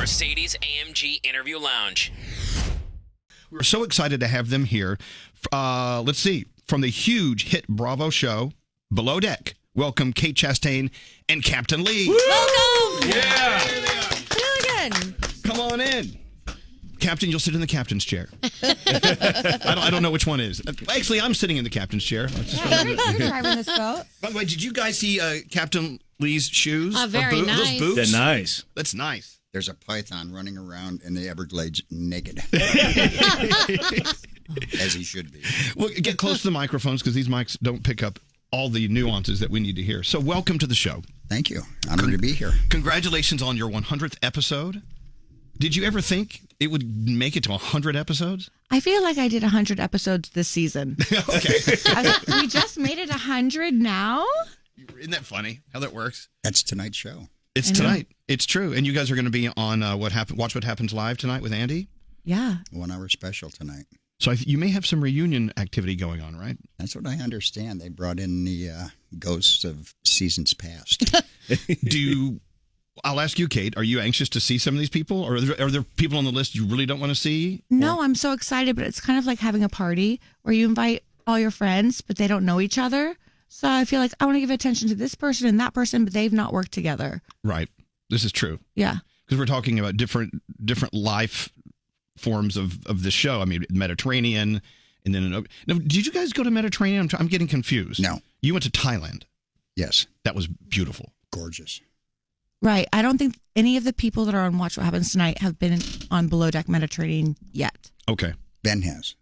Mercedes-AMG Interview Lounge. We're so excited to have them here. Let's see. From the huge hit Bravo show, Below Deck, welcome Kate Chastain and Captain Lee. Woo! Welcome! Yeah! Hello again. Come on in. Captain, you'll sit in the captain's chair. I don't know which one is. Actually, I'm sitting in the captain's chair. You're driving this boat. By the way, did you guys see Captain Lee's shoes? Very nice. Those boots? They're nice. That's nice. There's a python running around in the Everglades naked. As he should be. Well, get close to the microphones because these mics don't pick up all the nuances that we need to hear. So welcome to the show. Thank you. Honored to be here. Congratulations on your 100th episode. Did you ever think it would make it to 100 episodes? I feel like I did 100 episodes this season. Okay. We just made it 100 now? Isn't that funny how that works? That's tonight's show. It's tonight. It's true. And you guys are going to be on Watch What Happens Live tonight with Andy? Yeah. 1 hour special tonight. So you may have some reunion activity going on, right? That's what I understand. They brought in the ghosts of seasons past. I'll ask you, Kate, are you anxious to see some of these people? Or are there people on the list you really don't want to see? No, I'm so excited, but it's kind of like having a party where you invite all your friends, but they don't know each other. So I feel like I want to give attention to this person and that person, but they've not worked together. Right. This is true. Yeah. Because we're talking about different life forms of this show. I mean, Mediterranean, and then... Now, did you guys go to Mediterranean? I'm getting confused. No. You went to Thailand. Yes. That was beautiful. Gorgeous. Right. I don't think any of the people that are on Watch What Happens Tonight have been on Below Deck Mediterranean yet. Okay. Ben has.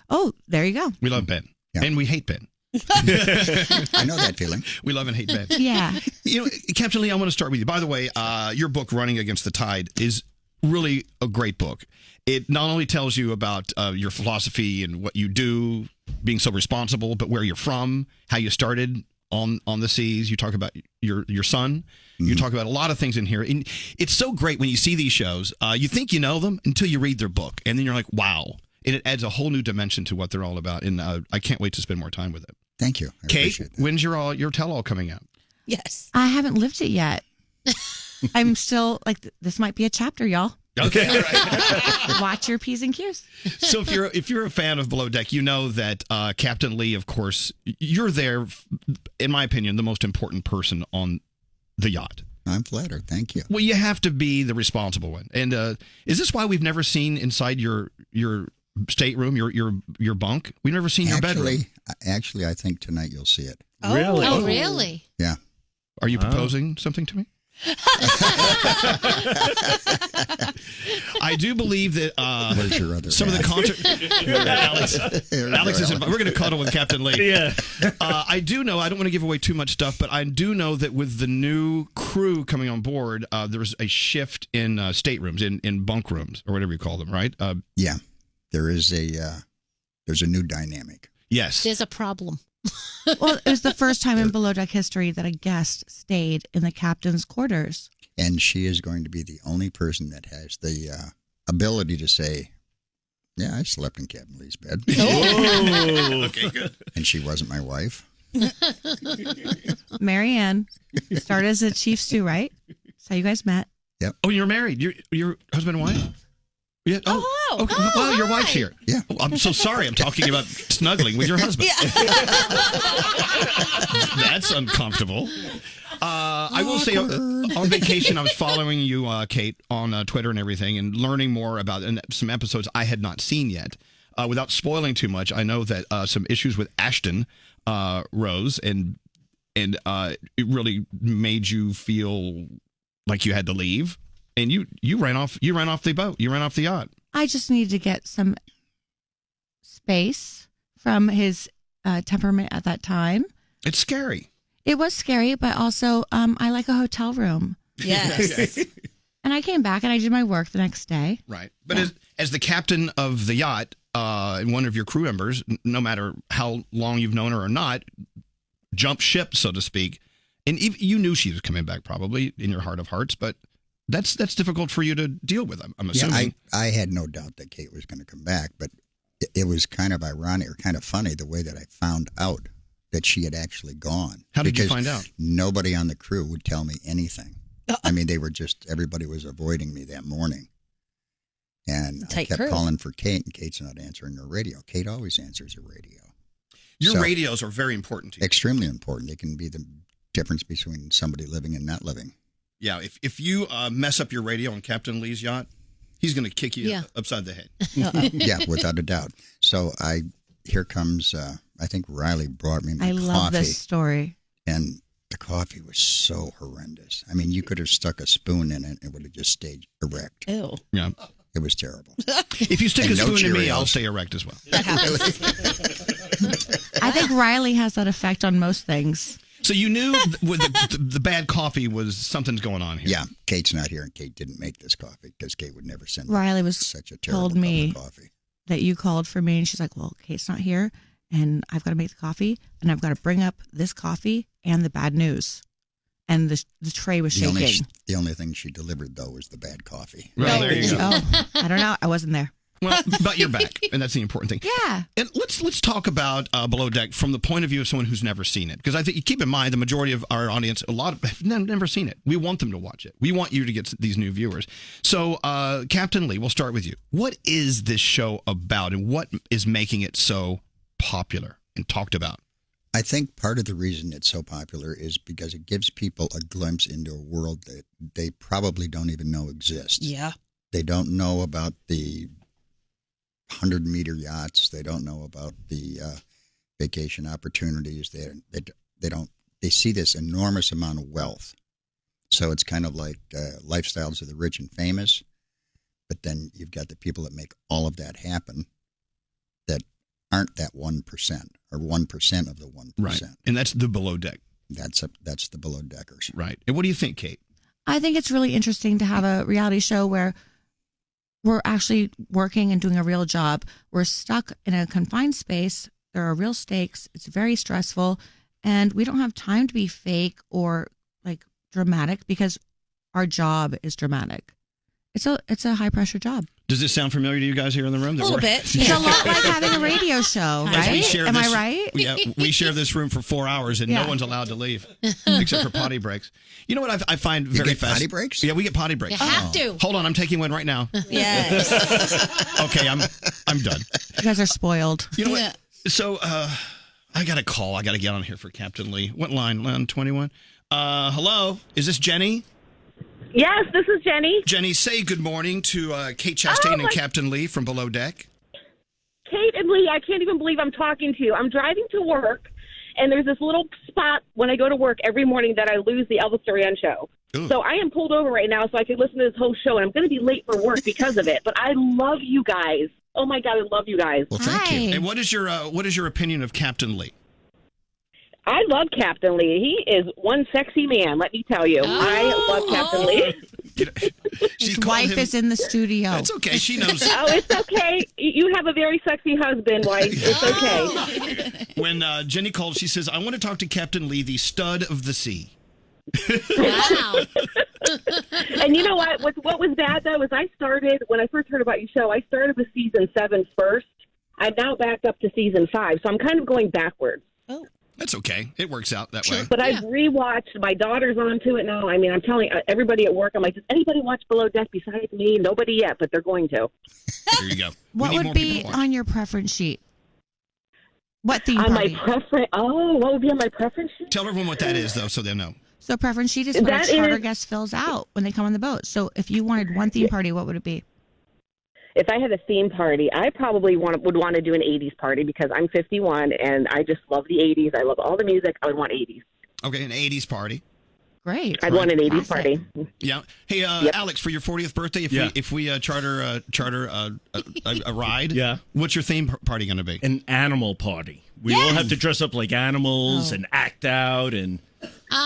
Oh, there you go. We love Ben. Yeah. And we hate Ben. I know that feeling. We love and hate Ben. Yeah. You know, Captain Lee, I want to start with you. By the way, your book, Running Against the Tide, is really a great book. It not only tells you about your philosophy and what you do, being so responsible, but where you're from, how you started on the seas. You talk about your son. Mm-hmm. You talk about a lot of things in here. And it's so great when you see these shows. You think you know them until you read their book. And then you're like, wow. And it adds a whole new dimension to what they're all about. And I can't wait to spend more time with it. Thank you. I Kate, appreciate that. when's your tell-all coming out? Yes. I haven't lived it yet. I'm still like, this might be a chapter, y'all. Okay. All right. Watch your P's and Q's. So if you're a fan of Below Deck, you know that Captain Lee, of course, you're there, in my opinion, the most important person on the yacht. I'm flattered. Thank you. Well, you have to be the responsible one. And is this why we've never seen inside your stateroom, your bunk? We've never seen your bedroom. Actually, I think tonight you'll see it. Oh, Really? Oh, really? Yeah. Are you proposing something to me? I do believe that Where's your other some of the concert. Alex is. We're going to cuddle with Captain Lee. Yeah. I do know. I don't want to give away too much stuff, but I do know that with the new crew coming on board, there's a shift in staterooms, in bunk rooms, or whatever you call them, right? Yeah. There's a new dynamic. Yes. There's a problem. Well, it was the first time in Below Deck history that a guest stayed in the captain's quarters. And she is going to be the only person that has the ability to say, yeah, I slept in Captain Lee's bed. Oh. Okay, good. And she wasn't my wife. Marianne started as a chief stew, right? That's how you guys met. Yep. Oh, you're married. You're husband and wife? Yeah. Oh, hello. Okay. Oh, well, your hi. wife's here. Yeah. Oh, I'm so sorry. I'm talking about snuggling with your husband. That's uncomfortable. I will say, on vacation, I was following you, Kate, on Twitter and everything, and learning more about some episodes I had not seen yet. Without spoiling too much, I know that some issues with Ashton rose, and it really made you feel like you had to leave. And you ran off the boat. You ran off the yacht. I just needed to get some space from his temperament at that time. It's scary. It was scary, but also I like a hotel room. Yes. And I came back and I did my work the next day. Right. But as the captain of the yacht and one of your crew members, no matter how long you've known her or not, jumped ship, so to speak. And you knew she was coming back probably in your heart of hearts, but that's difficult for you to deal with, I'm assuming. Yeah, I had no doubt that Kate was going to come back, but it was kind of ironic or kind of funny the way that I found out that she had actually gone. How did you find out? Nobody on the crew would tell me anything. I mean, everybody was avoiding me that morning. And I Tight kept crew. calling for Kate, and Kate's not answering her radio. Kate always answers her radio. Your So, radios are very important to you. Extremely important. They can be the difference between somebody living and not living. Yeah, if you mess up your radio on Captain Lee's yacht, he's going to kick you upside the head. Yeah, without a doubt. So here comes, I think Riley brought me my I coffee. love this story. And the coffee was so horrendous. I mean, you could have stuck a spoon in it and it would have just stayed erect. Ew. Yeah. It was terrible. If you stick And a no spoon in me, Cheerios. I'll stay erect as well. I think Riley has that effect on most things. So you knew with the bad coffee was something's going on here. Yeah, Kate's not here, and Kate didn't make this coffee because Kate would never send me Riley was such a terrible told me cup of coffee. that you called for me, and she's like, well, Kate's not here, and I've got to make the coffee, and I've got to bring up this coffee and the bad news. And the tray was shaking. The only thing she delivered, though, was the bad coffee. Well, there you go. Oh, I don't know. I wasn't there. Well, but you're back, and that's the important thing. Yeah. And let's talk about Below Deck from the point of view of someone who's never seen it, because I think you keep in mind the majority of our audience, a lot of have never seen it. We want them to watch it. We want you to get these new viewers. So, Captain Lee, we'll start with you. What is this show about, and what is making it so popular and talked about? I think part of the reason it's so popular is because it gives people a glimpse into a world that they probably don't even know exists. Yeah. They don't know about the 100-meter yachts. They don't know about the vacation opportunities. They see this enormous amount of wealth. So it's kind of like lifestyles of the rich and famous. But then you've got the people that make all of that happen that aren't that 1% or 1% of the 1%. Right. And that's the Below Deck. That's the Below Deckers. Right. And what do you think, Kate? I think it's really interesting to have a reality show where we're actually working and doing a real job. We're stuck in a confined space. There are real stakes. It's very stressful. And we don't have time to be fake or like dramatic because our job is dramatic. It's a high pressure job. Does this sound familiar to you guys here in the room? A little bit. It's a lot like having a radio show, As we right? share Am this- I right? Yeah, we share this room for 4 hours, and no Yeah. one's allowed to leave except for potty breaks. You know what I find very get fast? potty breaks? Yeah, we get potty You breaks. have to. Hold on, I'm taking one right now. Yes. Okay, I'm done. You guys are spoiled. You know what? Yeah. So I got a call. I got to get on here for Captain Lee. What line? Line 21. Hello, is this Jenny? Yes, this is Jenny. Jenny, say good morning to Kate Chastain and Captain Lee from Below Deck. Kate and Lee, I can't even believe I'm talking to you. I'm driving to work, and there's this little spot when I go to work every morning that I lose the Elvis Duran Show. Ooh. So I am pulled over right now so I can listen to this whole show, and I'm going to be late for work because of it. But I love you guys. Oh, my God, I love you guys. Well, thank you. Hi. And what is your opinion of Captain Lee? I love Captain Lee. He is one sexy man, let me tell you. I love Captain Lee. She's His called wife him- is in the studio. That's okay. She knows. Oh, it's okay. You have a very sexy husband, wife. It's okay. When Jenny called, she says, I want to talk to Captain Lee, the stud of the sea. Wow. And you know what? What was bad, though, is I started, when I first heard about your show, I started with season 7 first. I'm now back up to season 5, so I'm kind of going backwards. That's okay. It works out that way. But I've rewatched. My daughter's onto it now. I mean, I'm telling everybody at work, I'm like, does anybody watch Below Deck besides me? Nobody yet, but they're going to. There you go. What We need would more be people to watch. on your preference sheet? What theme On my party? preference, what would be on my preference sheet? Tell everyone what that is, though, so they'll know. So preference sheet is what That a charter is- guest fills out when they come on the boat. So if you wanted one theme party, what would it be? If I had a theme party, I probably would want to do an 80s party because I'm 51 and I just love the 80s. I love all the music. I would want 80s. Okay, an 80s party. Great. I'd want an 80s Classic. party. Yeah. Hey, Yep. Alex, for your 40th birthday, if we charter a ride, Yeah. what's your theme party going to be? An animal party. We all have to dress up like animals and act out and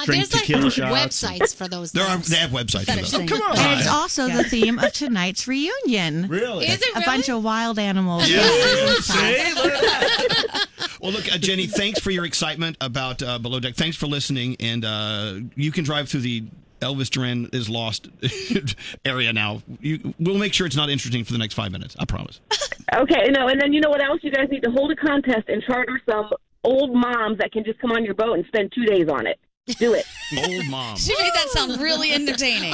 drink There's like tequila shots. websites for those. They things. have websites for those. Fetishing. Come on. And it's also the theme of tonight's reunion. Really? Is it A really? bunch of wild animals. See? Look at that. Well, look, Jenny, thanks for your excitement about Below Deck. Thanks for listening, and you can drive through the Elvis Duran is Lost area now. We'll make sure it's not interesting for the next 5 minutes. I promise. Okay, no, and then you know what else? You guys need to hold a contest and charter some old moms that can just come on your boat and spend 2 days on it. Do it. Old mom. She made that sound really entertaining.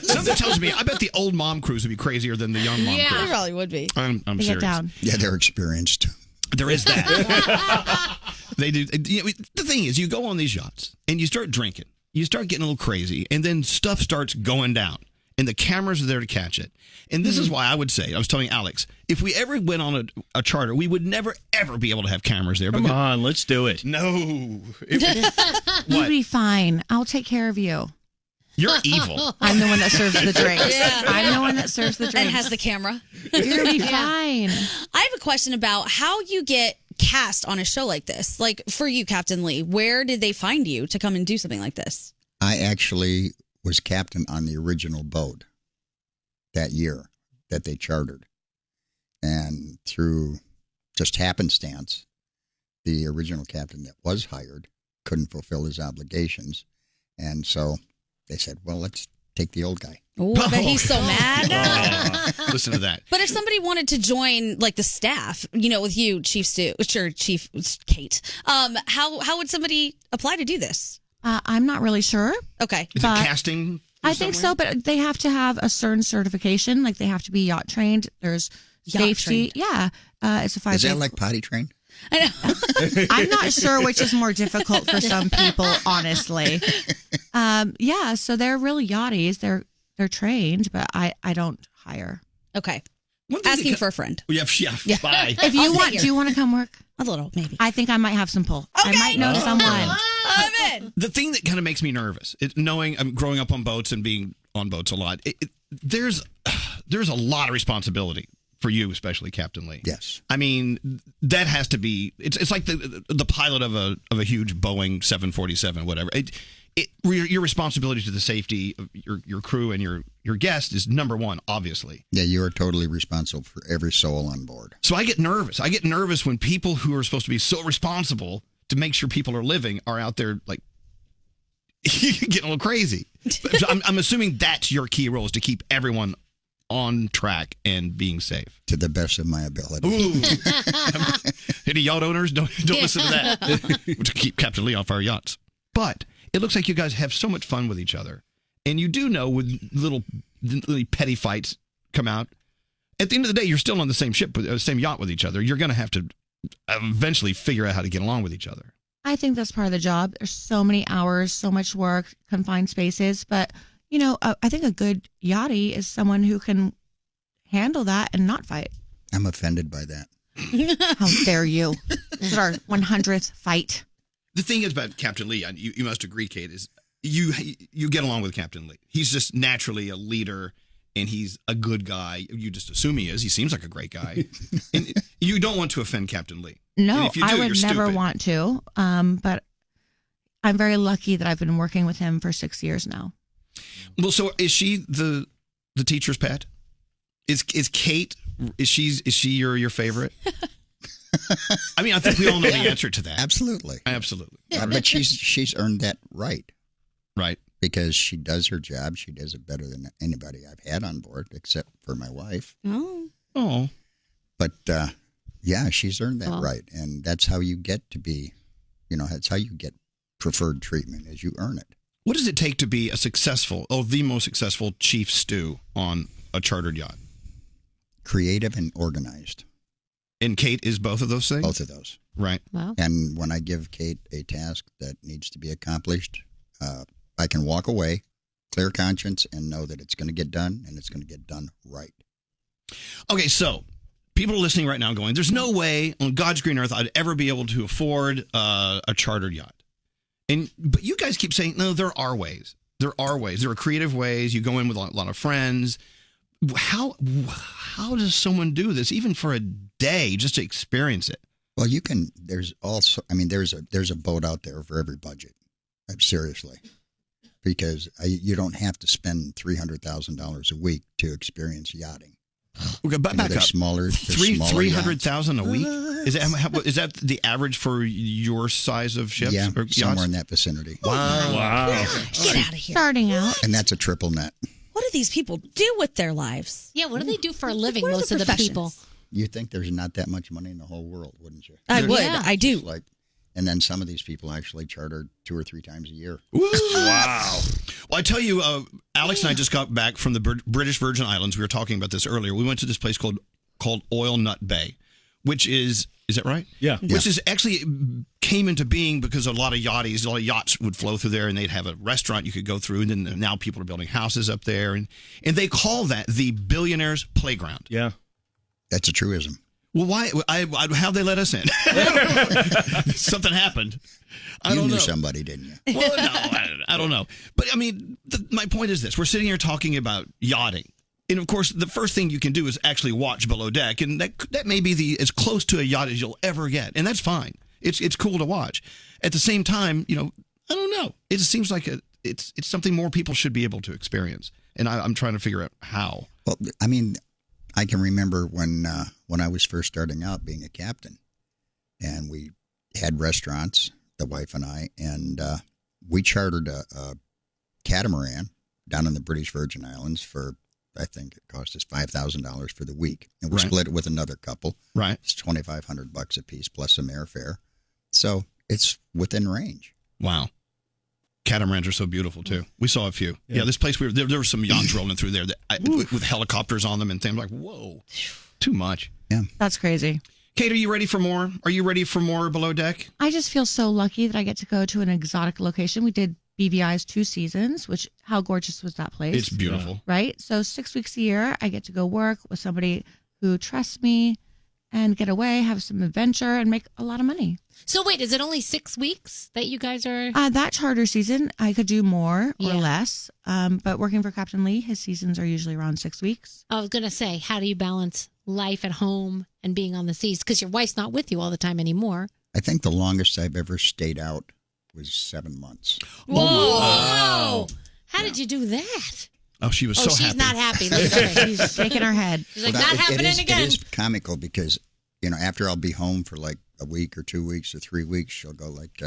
Something tells me, I bet the old mom cruise would be crazier than the young mom It cruise. probably would be. I'm They serious. get down. Yeah, they're experienced. There is that. They do. The thing is, you go on these yachts and you start drinking. You start getting a little crazy, and then stuff starts going down, and the cameras are there to catch it. And this is why I would say, I was telling Alex, if we ever went on a charter, we would never, ever be able to have cameras there. Come on, let's do it. No. You'll be fine. I'll take care of you. You're evil. I'm the one that serves the drinks. Yeah. I'm the one that serves the drinks. And has the camera. You'll be fine. I have a question about how you get cast on a show like this. Like for you, Captain Lee, where did they find you to come and do something like this? I actually was captain on the original boat that year that they chartered. And through just happenstance, the original captain that was hired couldn't fulfill his obligations. And so they said, well, let's take the old guy. Oh, I bet he's so mad. Listen to that. But if somebody wanted to join, like the staff, with you, Chief Kate, how would somebody apply to do this? I'm not really sure. Okay. Is it casting? I think so, but they have to have a certain certification. Like they have to be yacht trained. There's Yacht safety. trained. Yeah. It's a 5 Is that like potty train? I know. I'm not sure which is more difficult for some people, honestly. Yeah, so they're really yachties. They're trained, but I don't hire. Okay. One thing Asking that for a friend. Yeah. Bye. If you I'll want, sit here. do you want to come work? A little, maybe. I think I might have some pull. I might know someone. I'm in. The thing that kind of makes me nervous, knowing I'm growing up on boats and being on boats a lot, there's a lot of responsibility for you, especially Captain Lee. Yes. I mean, that has to be. It's like the pilot of a huge Boeing 747, whatever. Your responsibility to the safety of your crew and your guest is number one, obviously. Yeah, you are totally responsible for every soul on board. So I get nervous. I get nervous when people who are supposed to be so responsible to make sure people are living are out there like getting a little crazy. So I'm assuming that's your key role, is to keep everyone on track and being safe. To the best of my ability. Ooh. Any yacht owners, don't listen to that. To keep Captain Lee off our yachts. But it looks like you guys have so much fun with each other. And you do know when little petty fights come out, at the end of the day, you're still on the same ship, same yacht with each other. You're going to have to eventually figure out how to get along with each other. I think that's part of the job. There's so many hours, so much work, confined spaces. But, I think a good yachty is someone who can handle that and not fight. I'm offended by that. How dare you? This is our 100th fight. The thing is about Captain Lee, you must agree, Kate, is you get along with Captain Lee. He's just naturally a leader, and he's a good guy. You just assume he is. He seems like a great guy. And you don't want to offend Captain Lee. No, And if you do, I would you're never stupid. want to. But I'm very lucky that I've been working with him for 6 years now. Well, so is she the teacher's pet? Is Kate? Is she your favorite? I mean, I think we all know the answer to that. Absolutely. Absolutely. But she's earned that right. Right. Because she does her job. She does it better than anybody I've had on board, except for my wife. Oh. But, yeah, she's earned that Well. right. And that's how you get to be, that's how you get preferred treatment, is you earn it. What does it take to be the most successful chief stew on a chartered yacht? Creative and organized. And Kate is both of those things? Both of those. Right. Wow. And when I give Kate a task that needs to be accomplished, I can walk away, clear conscience, and know that it's going to get done, and it's going to get done right. Okay, so people are listening right now going, there's no way on God's green earth I'd ever be able to afford a chartered yacht. But you guys keep saying, no, there are ways. There are ways. There are creative ways. You go in with a lot of friends. How does someone do this, even for a day, just to experience it? Well, you can. There's also. I mean, there's a boat out there for every budget. Seriously, because you don't have to spend $300,000 a week to experience yachting. Okay, back They're up. smaller. They're smaller 300,000 a week. Is that the average for your size of ships? Yeah, or yachts? somewhere in that vicinity. Wow. Get out of here. Starting out. And that's a triple net. What do these people do with their lives? Yeah, what do they do for a living, What are most the of the professions? people? You think there's not that much money in the whole world, wouldn't you? I would. Yeah. I do. Like, And then some of these people actually charter 2 or 3 times a year. Wow. Well, I tell you, Alex and I just got back from the British Virgin Islands. We were talking about this earlier. We went to this place called Oil Nut Bay, which is that right? Yeah. Which is actually came into being because a lot of yachts would flow through there, and they'd have a restaurant you could go through. And then now people are building houses up there, and they call that the billionaire's playground. Yeah. That's a truism. Well, why? How'd they let us in? Something happened. I You don't knew know. somebody, didn't you? Well, no, I don't know. But I mean, my point is this: we're sitting here talking about yachting, and of course, the first thing you can do is actually watch below deck, and that may be as close to a yacht as you'll ever get, and that's fine. It's cool to watch. At the same time, I don't know. It just seems like it's something more people should be able to experience, and I'm trying to figure out how. Well, I mean, I can remember when I was first starting out being a captain, and we had restaurants, the wife and I, and we chartered a catamaran down in the British Virgin Islands for, I think it cost us $5,000 for the week, and we split it with another couple. Right, it's $2,500 a piece plus some airfare, so it's within range. Wow. Catamarans are so beautiful too. We saw a few. Yeah, this place there were some yachts rolling through there with helicopters on them and things. I'm like, whoa, too much. Yeah, That's crazy. Kate, are you ready for more? Are you ready for more below deck? I just feel so lucky that I get to go to an exotic location. We did BVI's 2 seasons, which how gorgeous was that place? It's beautiful. Right? So 6 weeks a year, I get to go work with somebody who trusts me and get away, have some adventure, and make a lot of money. So wait, is it only 6 weeks that you guys are? That charter season, I could do more or Yeah. less. But working for Captain Lee, his seasons are usually around 6 weeks. I was going to say, how do you balance life at home and being on the seas? Because your wife's not with you all the time anymore. I think the longest I've ever stayed out was 7 months. Whoa! Wow. How did you do that? Oh, she was so she's happy. not happy. Let me tell you. She's shaking her head. She's like, Well, not it happening is, again. It is comical because, after I'll be home for like a week or 2 weeks or 3 weeks, she'll go like,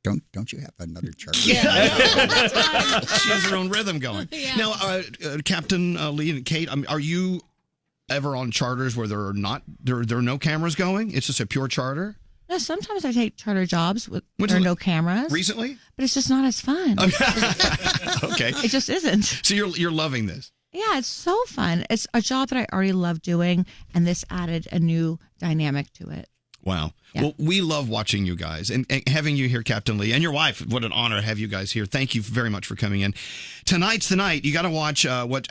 don't you have another charter? She has her own rhythm going. Yeah. Now, Captain Lee and Kate, are you ever on charters where there are no cameras going? It's just a pure charter? No, sometimes I take charter jobs with When's there are the- no cameras. Recently? But it's just not as fun. Okay. It just isn't. So you're loving this. Yeah, it's so fun. It's a job that I already love doing, and this added a new dynamic to it. Wow. Yeah. Well, we love watching you guys and having you here, Captain Lee, and your wife. What an honor to have you guys here. Thank you very much for coming in. Tonight's the night. You got to watch What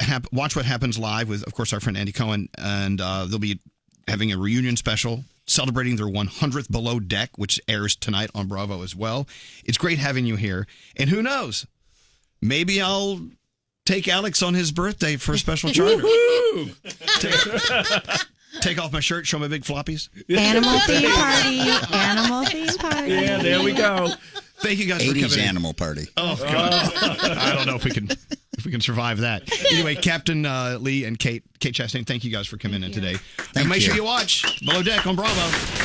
Happens Live with, of course, our friend Andy Cohen, and they'll be having a reunion special celebrating their 100th Below Deck, which airs tonight on Bravo as well. It's great having you here, and who knows? Maybe I'll take Alex on his birthday for a special charter. Take off my shirt, show my big floppies. Animal theme party. Animal theme party. Yeah, there we go. Thank you guys for 80s coming in. animal party. Oh God! I don't know if we can survive that. Anyway, Captain Lee and Kate Chastain, thank you guys for coming in today. And make sure you watch Below Deck on Bravo.